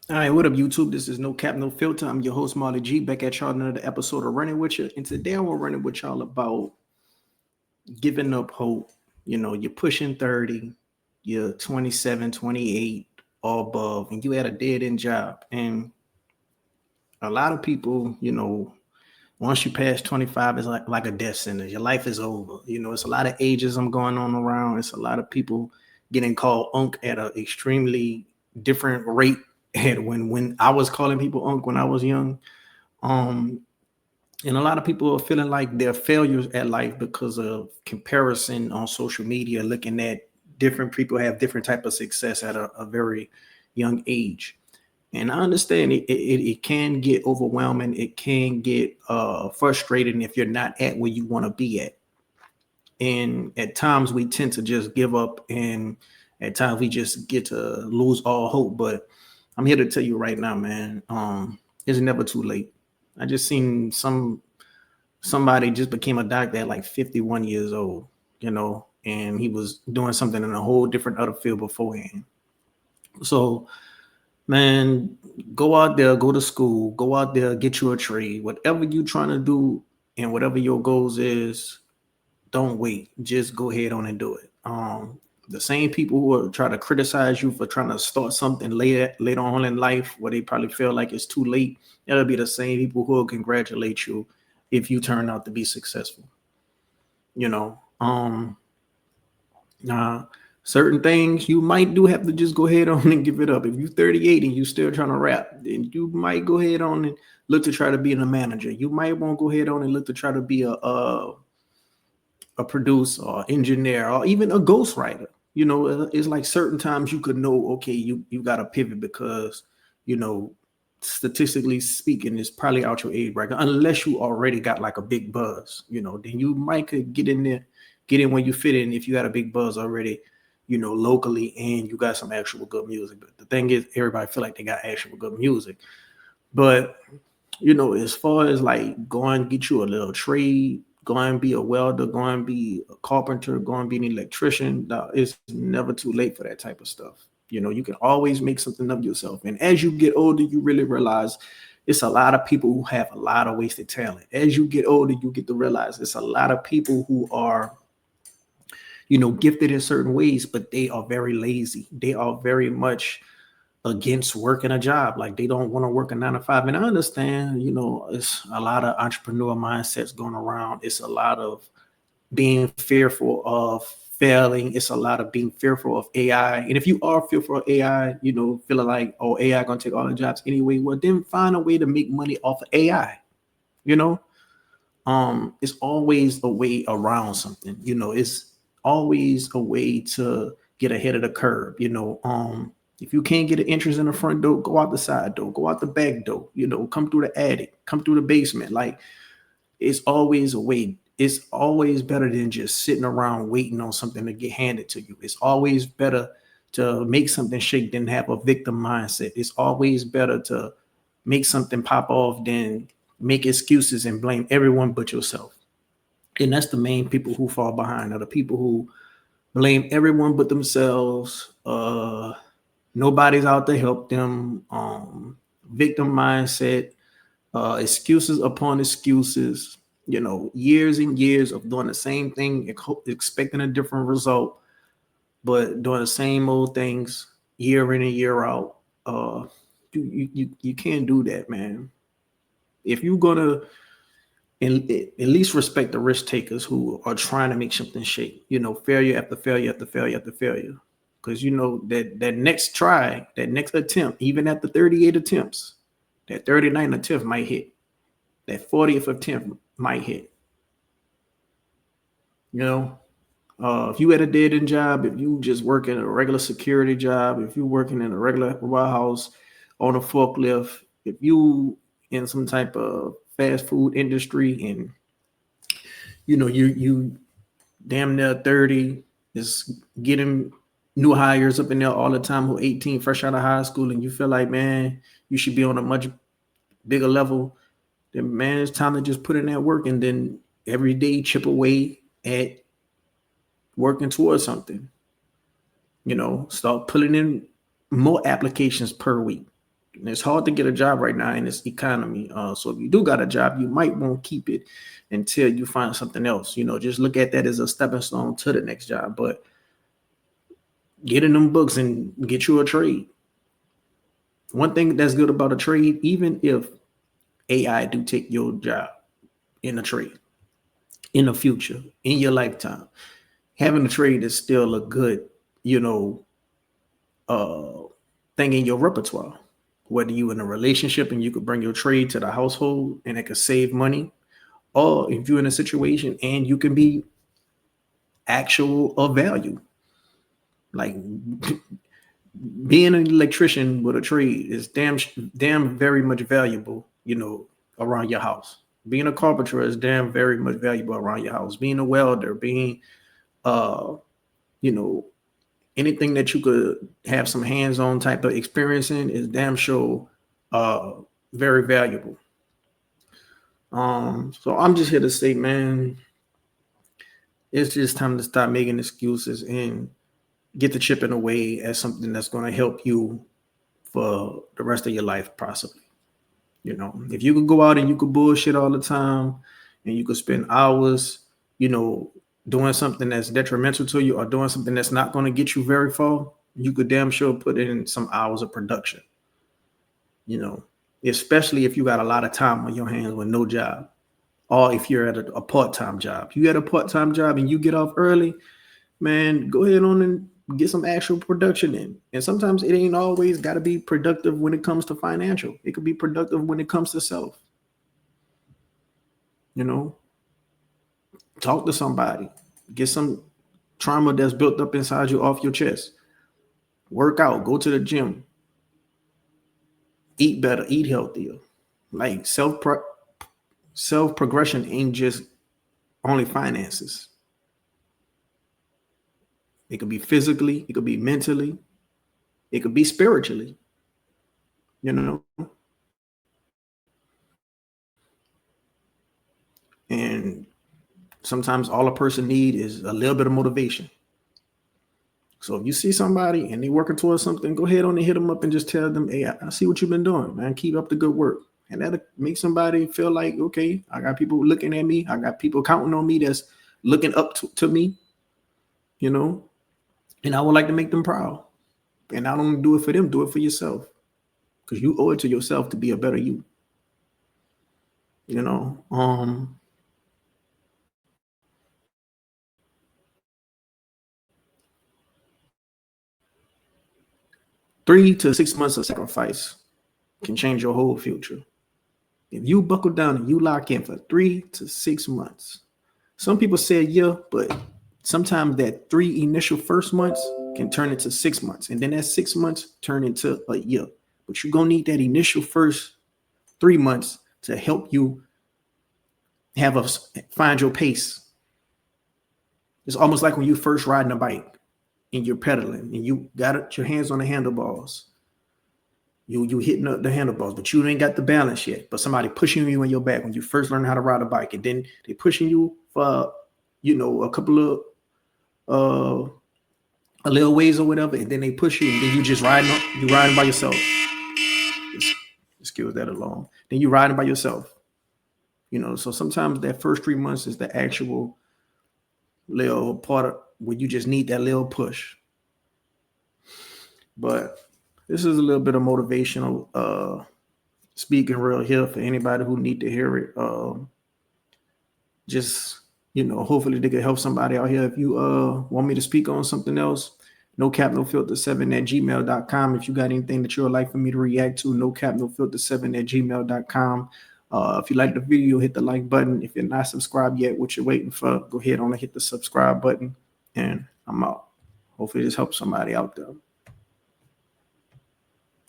All right, what up, YouTube? This is No Cap, No Filter. I'm your host, Marley G, back at y'all another episode of Running With You. And today I'm running with y'all about giving up hope. You know, you're pushing 30, you're 27, 28, or above, and you had a dead end job. And a lot of people, once you pass 25, it's like a death sentence. Your life is over. You know, it's a lot of ageism going on around. It's a lot of people getting called unk at an extremely different rate at when I was calling people unk when I was young. Um, and a lot of people are feeling like they're failures at life because of comparison on social media, looking at different people have different type of success at a very young age. And I understand it can get overwhelming. It can get frustrating if you're not at where you want to be at. And at times we tend to just give up, and at times we just get to lose all hope. But I'm here to tell you right now, man, it's never too late. I just seen somebody just became a doctor at like 51 years old, and he was doing something in a whole different other field beforehand. So man, go out there, go to school, go out there, get you a trade, whatever you're trying to do, and whatever your goals is, don't wait. Just go ahead on and do it. The same people who are trying to criticize you for trying to start something later on in life where they probably feel like it's too late, that'll be the same people who will congratulate you if you turn out to be successful. You know, uh, certain things you might do have to just go ahead on and give it up. If you're 38 and you're still trying to rap, then you might go ahead on and look to try to be a manager. You might want to go ahead on and look to try to be a producer or engineer or even a ghostwriter. It's like certain times you could know, okay, you got to pivot because, you know, statistically speaking, it's probably out your age bracket unless you already got like a big buzz. Then you might could get in there, get in where you fit in if you got a big buzz already, locally, and you got some actual good music. But the thing is, everybody feel like they got actual good music. But as far as like going get you a little trade, go and be a welder, go and be a carpenter, go and be an electrician. No, it's never too late for that type of stuff. You can always make something of yourself. And as you get older, you really realize it's a lot of people who have a lot of wasted talent. As you get older, you get to realize it's a lot of people who are, gifted in certain ways, but they are very lazy. They are very much against working a job. Like they don't want to work a 9 to 5. And I understand, it's a lot of entrepreneur mindsets going around. It's a lot of being fearful of failing. It's a lot of being fearful of AI. And if you are fearful of AI, feeling like, oh, AI gonna take all the jobs anyway, well then find a way to make money off of AI. You know, it's always a way around something. It's always a way to get ahead of the curve. If you can't get an entrance in the front door, go out the side door, go out the back door. Come through the attic, come through the basement. Like it's always a way. It's always better than just sitting around waiting on something to get handed to you. It's always better to make something shake than have a victim mindset. It's always better to make something pop off than make excuses and blame everyone but yourself. And that's the main people who fall behind are the people who blame everyone but themselves. Nobody's out to help them. Victim mindset, excuses upon excuses. Years and years of doing the same thing, expecting a different result, but doing the same old things year in and year out. You can't do that, man. If you're gonna at least respect the risk takers who are trying to make something shake. Failure after failure after failure after failure. Because that next try, that next attempt, even after 38 attempts, that 39th attempt might hit. That 40th attempt might hit. You know, if you had a dead end job, if you just working a regular security job, if you working in a regular warehouse on a forklift, if you in some type of fast food industry and you damn near 30 is getting new hires up in there all the time who 18 fresh out of high school and you feel like, man, you should be on a much bigger level, then man, it's time to just put in that work and then every day chip away at working towards something. Start pulling in more applications per week. And it's hard to get a job right now in this economy. So if you do got a job, you might want to keep it until you find something else. Just look at that as a stepping stone to the next job. But get in them books and get you a trade. One thing that's good about a trade, even if AI do take your job in a trade in the future, in your lifetime, having a trade is still a good, uh, thing in your repertoire. Whether you in a relationship and you could bring your trade to the household and it could save money, or if you're in a situation and you can be actual of value, like being an electrician with a trade is damn very much valuable, around your house. Being a carpenter is damn very much valuable around your house. Being a welder, being you know, anything that you could have some hands-on type of experience in is damn sure very valuable. So I'm just here to say, man, it's just time to stop making excuses and get the chipping away as something that's going to help you for the rest of your life, possibly. If you could go out and you could bullshit all the time and you could spend hours, doing something that's detrimental to you or doing something that's not going to get you very far, you could damn sure put in some hours of production, especially if you got a lot of time on your hands with no job, or if you're at a part-time job. You at a part-time job and you get off early, man, go ahead on and get some actual production in. And sometimes it ain't always got to be productive when it comes to financial. It could be productive when it comes to self. Talk to somebody, get some trauma that's built up inside you off your chest. Work out, go to the gym, eat better, eat healthier. Like self progression ain't just only finances. It could be physically, it could be mentally, it could be spiritually. And sometimes all a person need is a little bit of motivation. So if you see somebody and they working towards something, go ahead on and hit them up and just tell them, hey, I see what you've been doing, man. Keep up the good work. And that'll make somebody feel like, okay, I got people looking at me. I got people counting on me that's looking up to me, and I would like to make them proud. And not only do it for them, do it for yourself, because you owe it to yourself to be a better you. 3 to 6 months of sacrifice can change your whole future. If you buckle down and you lock in for 3 to 6 months, some people say a year, but sometimes that 3 initial first months can turn into 6 months. And then that 6 months turn into a year. But you're going to need that initial first 3 months to help you find your pace. It's almost like when you first riding a bike and you're pedaling and you got your hands on the handlebars. You hitting up the handlebars, but you ain't got the balance yet. But somebody pushing you in your back when you first learn how to ride a bike, and then they pushing you for a couple of a little ways or whatever, and then they push you, and then you just riding by yourself. Excuse that alone. Then you riding by yourself. So sometimes that first 3 months is the actual little part of where you just need that little push. But this is a little bit of motivational speaking real here for anybody who need to hear it. Just, hopefully they can help somebody out here. If you want me to speak on something else, nocapnofilter7@gmail.com. If you got anything that you would like for me to react to, nocapnofilter7@gmail.com. If you like the video, hit the like button. If you're not subscribed yet, what you're waiting for, go ahead on and hit the subscribe button. And I'm out. Hopefully this helps somebody out there.